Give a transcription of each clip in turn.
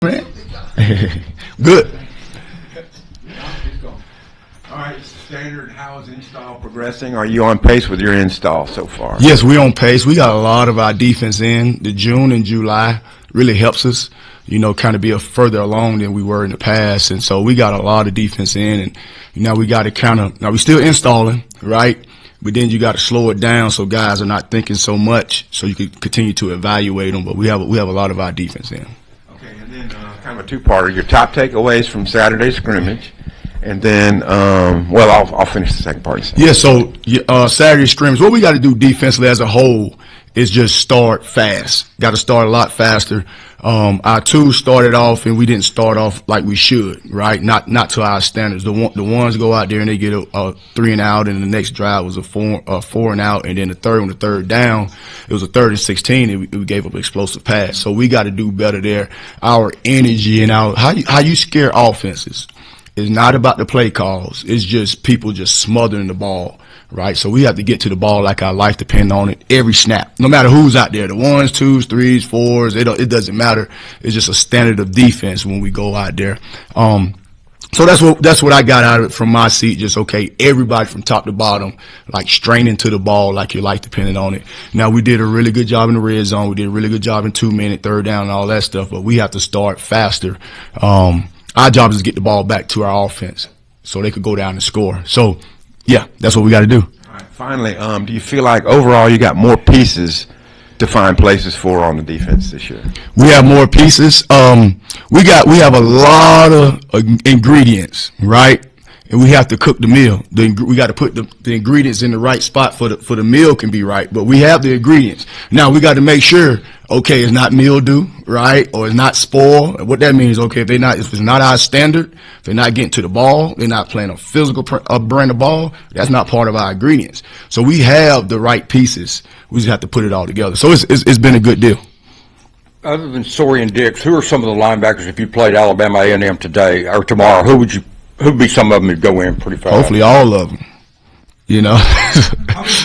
man. Good. All right, standard. How is install progressing? Are you on pace with your install so far? Yes, we're on pace. We got a lot of our defense in. The June and July really helps us, kind of be further along than we were in the past. And so we got a lot of defense in, and now we got to now we're still installing, right? But then you got to slow it down so guys are not thinking so much, so you can continue to evaluate them. But we have a lot of our defense in. Okay, and then kind of a two-parter. Your top takeaways from Saturday's scrimmage. And then, I'll finish the second part. Yeah, so Saturday scrimmage, what we got to do defensively as a whole is just start fast. Got to start a lot faster. Our twos started off, and we didn't start off like we should, right? Not to our standards. The ones go out there and they get a 3 and out, and the next drive was a 4 and out, and then the third down, it was a 3rd and 16, and we gave up an explosive pass. So we got to do better there. Our energy and how you scare offenses. It's not about the play calls. It's just people just smothering the ball, right? So we have to get to the ball like our life depends on it every snap, no matter who's out there. The 1s, 2s, 3s, 4s, it doesn't matter. It's just a standard of defense when we go out there. So that's what I got out of it from my seat. Just, okay, everybody from top to bottom, like straining to the ball like your life depended on it. Now, we did a really good job in the red zone. We did a really good job in 2-minute, third down, and all that stuff, but we have to start faster. Our job is to get the ball back to our offense so they could go down and score. So, yeah, that's what we got to do. All right, finally, do you feel like overall you got more pieces to find places for on the defense this year? We have more pieces. We have a lot of ingredients, right? And we have to cook the meal. We got to put the ingredients in the right spot for the meal can be right. But we have the ingredients. Now we got to make sure, okay, it's not mildew, right, or it's not spoil. What that means, okay, if it's not our standard, if they're not getting to the ball, they're not playing a physical brand of ball, that's not part of our ingredients. So we have the right pieces. We just have to put it all together. So it's been a good deal. Other than Sori and Dix, who are some of the linebackers if you played Alabama A&M today or tomorrow? Who'd be some of them that go in pretty fast? Hopefully all of them, How many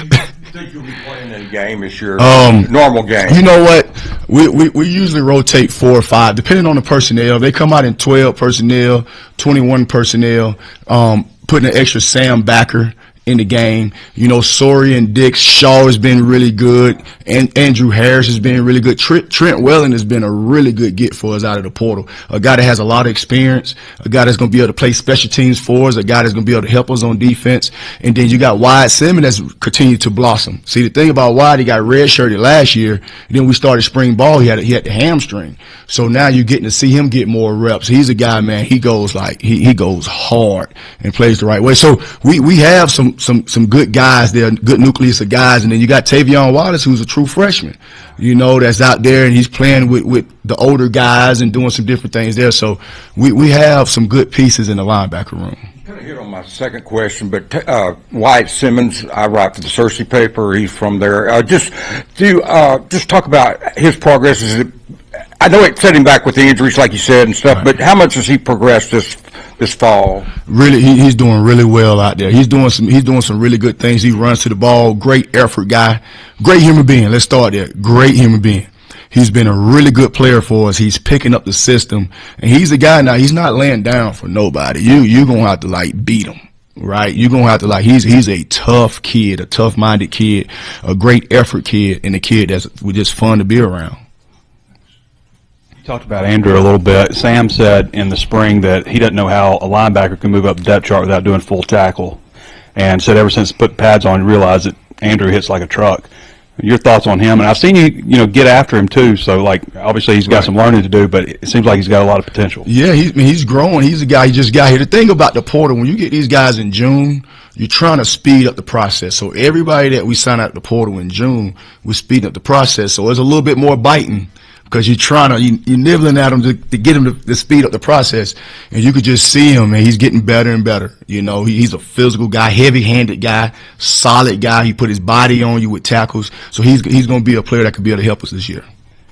do you think you'll be playing in a game this year? Normal game. You know what? We usually rotate 4 or 5, depending on the personnel. They come out in 12 personnel, 21 personnel, putting an extra Sam backer in the game. Sori and Dix, Shaw has been really good, and Andrew Harris has been really good. Trent Welling has been a really good get for us out of the portal. A guy that has a lot of experience, a guy that's going to be able to play special teams for us, a guy that's going to be able to help us on defense. And then you got Wyatt Simmons that's continued to blossom. See, the thing about Wyatt, he got redshirted last year, and then we started spring ball. He had the hamstring. So now you're getting to see him get more reps. He's a guy, man, he goes he goes hard and plays the right way. So we have some good guys there, good nucleus of guys, and then you got Tavion Wallace, who's a true freshman, that's out there, and he's playing with the older guys and doing some different things there. So we have some good pieces in the linebacker room. You kind of hit on my second question, but Wyatt Simmons, I write for the Cersei paper. He's from there. Just talk about his progress. I know it set him back with the injuries, like you said, and stuff. Right. But how much has he progressed this fall? Really, he's doing really well out there. He's doing some really good things. He runs to the ball. Great effort guy. Great human being. Let's start there. Great human being. He's been a really good player for us. He's picking up the system, and he's a guy now. He's not laying down for nobody. You're gonna have to beat him. Right, you're gonna have to he's a tough kid, a tough-minded kid, a great effort kid, and a kid that's just fun to be around. Talked about Andrew a little bit. Sam said in the spring that he doesn't know how a linebacker can move up the depth chart without doing full tackle, and said ever since put pads on, he realized that Andrew hits like a truck. Your thoughts on him? And I've seen you get after him too. So obviously he's got some learning to do, but it seems like he's got a lot of potential. Yeah, he's growing. He's a guy. He just got here. The thing about the portal, when you get these guys in June, you're trying to speed up the process. So everybody that we sign out the portal in June, we're speeding up the process. So there's a little bit more biting, because you're nibbling at him to get him to speed up the process, and you could just see him, and he's getting better and better. He's a physical guy, heavy-handed guy, solid guy. He put his body on you with tackles, so he's going to be a player that could be able to help us this year.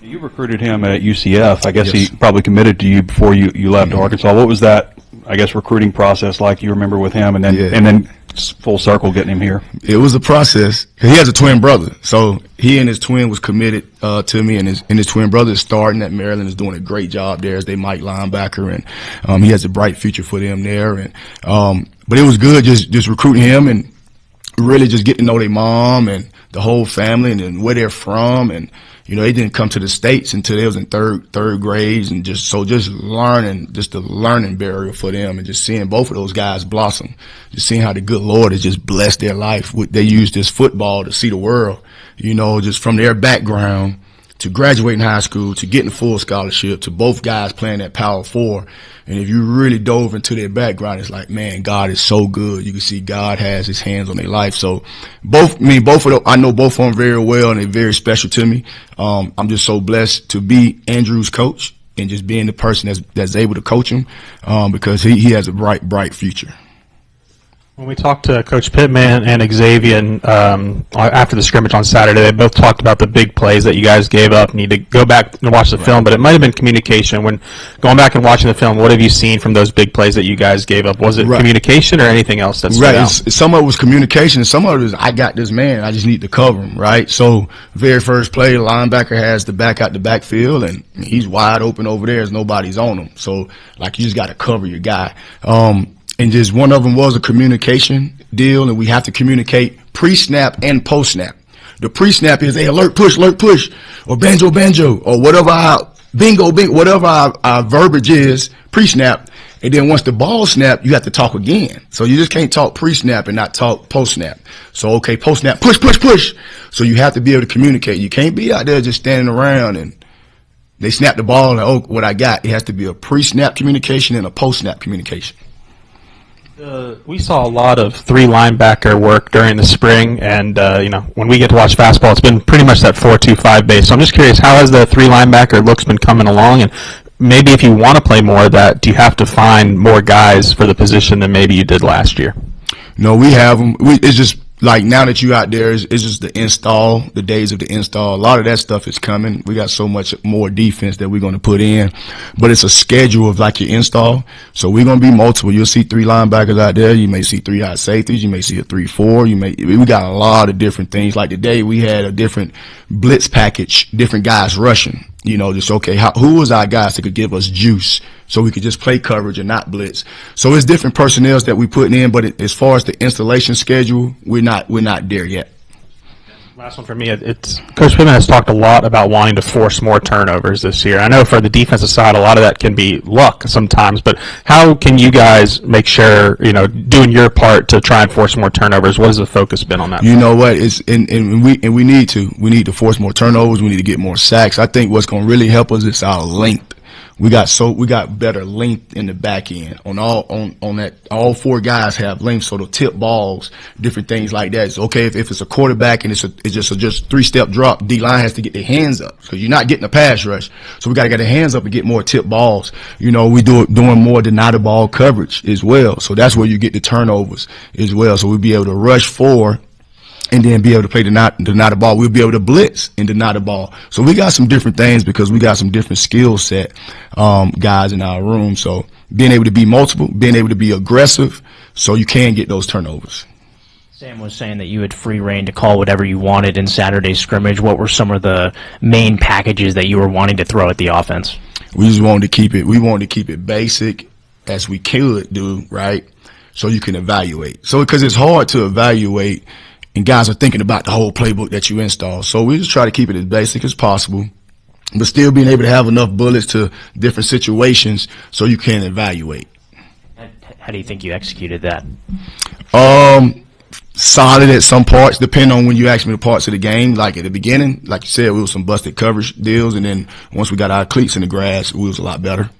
You recruited him at UCF. I guess yes. He probably committed to you before you left Arkansas. What was that, recruiting process like? You remember with him, and then It's full circle getting him here. It was a process. He has a twin brother, so he and his twin was committed to me, and his twin brother is starting at Maryland, is doing a great job there as they Mike linebacker, and he has a bright future for them there. And but it was good just recruiting him and really just getting to know their mom and the whole family and where they're from. And they didn't come to the States until they was in third grades, and just learning, just the learning barrier for them, and just seeing both of those guys blossom, just seeing how the good Lord has just blessed their life. They use this football to see the world, just from their background to graduating high school to getting full scholarship to both guys playing at Power 4. And if you really dove into their background, it's like, man, God is so good. You can see God has his hands on their life. So I know both of them very well, and they're very special to me. I'm just so blessed to be Andrew's coach and just being the person that's able to coach him, because he has a bright future. When we talked to Coach Pittman and Xavier after the scrimmage on Saturday, they both talked about the big plays that you guys gave up. Need to go back and watch the film, but it might have been communication. When going back and watching the film, what have you seen from those big plays that you guys gave up? Was it communication or anything else that stood out? Some of it was communication, and some of it is, I got this man, I just need to cover him, right? So very first play, the linebacker has the back out the backfield, and he's wide open over there as nobody's on him. So, you just got to cover your guy. And just one of them was a communication deal, and we have to communicate pre-snap and post-snap. The pre-snap is, hey, alert push, or banjo, or whatever our bingo, whatever our verbiage is pre-snap. And then once the ball snap, you have to talk again. So you just can't talk pre-snap and not talk post-snap. So, okay, post-snap, push. So you have to be able to communicate. You can't be out there just standing around and they snap the ball and, oh, what I got. It has to be a pre-snap communication and a post-snap communication. We saw a lot of three linebacker work during the spring, and when we get to watch fastball, it's been pretty much that 4-2-5 base. So I'm just curious, how has the three linebacker looks been coming along, and maybe if you want to play more of that, do you have to find more guys for the position than maybe you did last year? No, we have them. It's just like now that you out there, it's just the install, the days of the install. A lot of that stuff is coming. We got so much more defense that we're going to put in, but it's a schedule of like your install. So we're going to be multiple. You'll see three linebackers out there. You may see three high safeties. You may see a 3-4. We got a lot of different things. Like today, we had a different blitz package, different guys rushing. Just okay, who was our guys that could give us juice so we could just play coverage and not blitz? So it's different personnel that we putting in, but as far as the installation schedule, we're not there yet. Last one for me. Coach Pittman has talked a lot about wanting to force more turnovers this year. I know for the defensive side, a lot of that can be luck sometimes, but how can you guys make sure, doing your part to try and force more turnovers? What has the focus been on that? You know what? We need to force more turnovers. We need to get more sacks. I think what's going to really help us is our length. We got better length in the back end on that. All four guys have length, so the tip balls, different things like that. It's okay if it's a quarterback and it's just a 3-step drop. D line has to get their hands up because you're not getting a pass rush. So we got to get their hands up and get more tip balls. We doing more deny the ball coverage as well. So that's where you get the turnovers as well. So we'll be able to rush 4. And then be able to play deny the ball. We'll be able to blitz and deny the ball. So we got some different things because we got some different skill set guys in our room. So being able to be multiple, being able to be aggressive, so you can get those turnovers. Sam was saying that you had free reign to call whatever you wanted in Saturday's scrimmage. What were some of the main packages that you were wanting to throw at the offense? We just wanted to keep it. We wanted to keep it basic as we could do, right? So you can evaluate. So because it's hard to evaluate. And guys are thinking about the whole playbook that you install. So we just try to keep it as basic as possible, but still being able to have enough bullets to different situations so you can evaluate. How do you think you executed that? Solid at some parts, depending on when you ask me the parts of the game. Like at the beginning, like you said, we was some busted coverage deals, and then once we got our cleats in the grass, we was a lot better.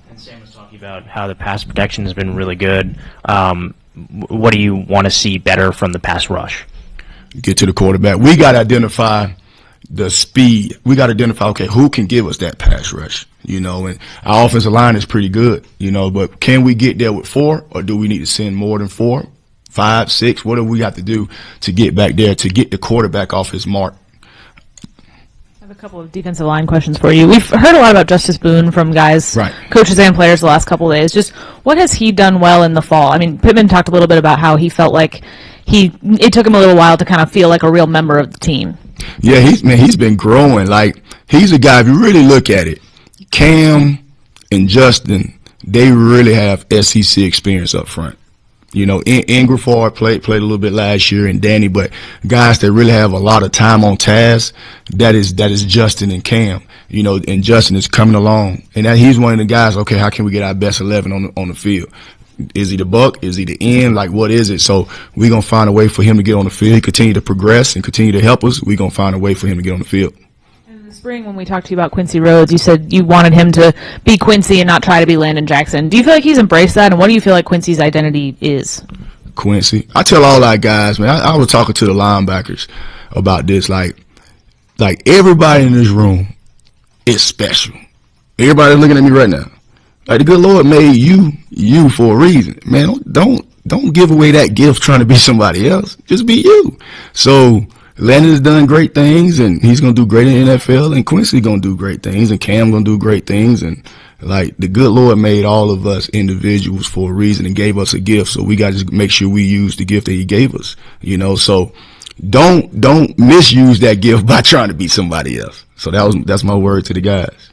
And Sam was talking about how the pass protection has been really good. What do you want to see better from the pass rush? Get to the quarterback. We got to identify the speed. We got to identify, okay, who can give us that pass rush? And our offensive line is pretty good, but can we get there with 4, or do we need to send more than 4, 5, 6? What do we have to do to get back there to get the quarterback off his mark? I have a couple of defensive line questions for you. We've heard a lot about Justice Boone from guys, right, coaches and players the last couple of days. Just What has he done well in the fall? I mean, Pittman talked a little bit about how he felt like it took him a little while to kind of feel like a real member of the team. Yeah, he's been growing. Like, he's a guy, if you really look at it, Cam and Justin, they really have SEC experience up front. You know, Ingraford played a little bit last year, and Danny, but guys that really have a lot of time on task, that is Justin and Cam. You know, and Justin is coming along, and he's one of the guys. Okay, how can we get our best 11 on the field? Is he the buck? Is he the end? Like, what is it? So we're gonna find a way for him to get on the field. He continue to progress and continue to help us. We're gonna find a way for him to get on the field. In the spring, when we talked to you about Quincy Rhodes, you said you wanted him to be Quincy and not try to be Landon Jackson. Do you feel like he's embraced that? And what do you feel like Quincy's identity is? Quincy, I tell all our guys, man. I was talking to the linebackers about this. Like everybody in this room is special. Everybody looking at me right now. Like, the good Lord made you for a reason. Man, don't give away that gift trying to be somebody else. Just be you. So Landon has done great things, and he's gonna do great in the NFL, and Quincy gonna do great things, and Cam gonna do great things, and like, the good Lord made all of us individuals for a reason and gave us a gift. So we gotta just make sure we use the gift that he gave us. You know, so don't misuse that gift by trying to be somebody else. So that's my word to the guys.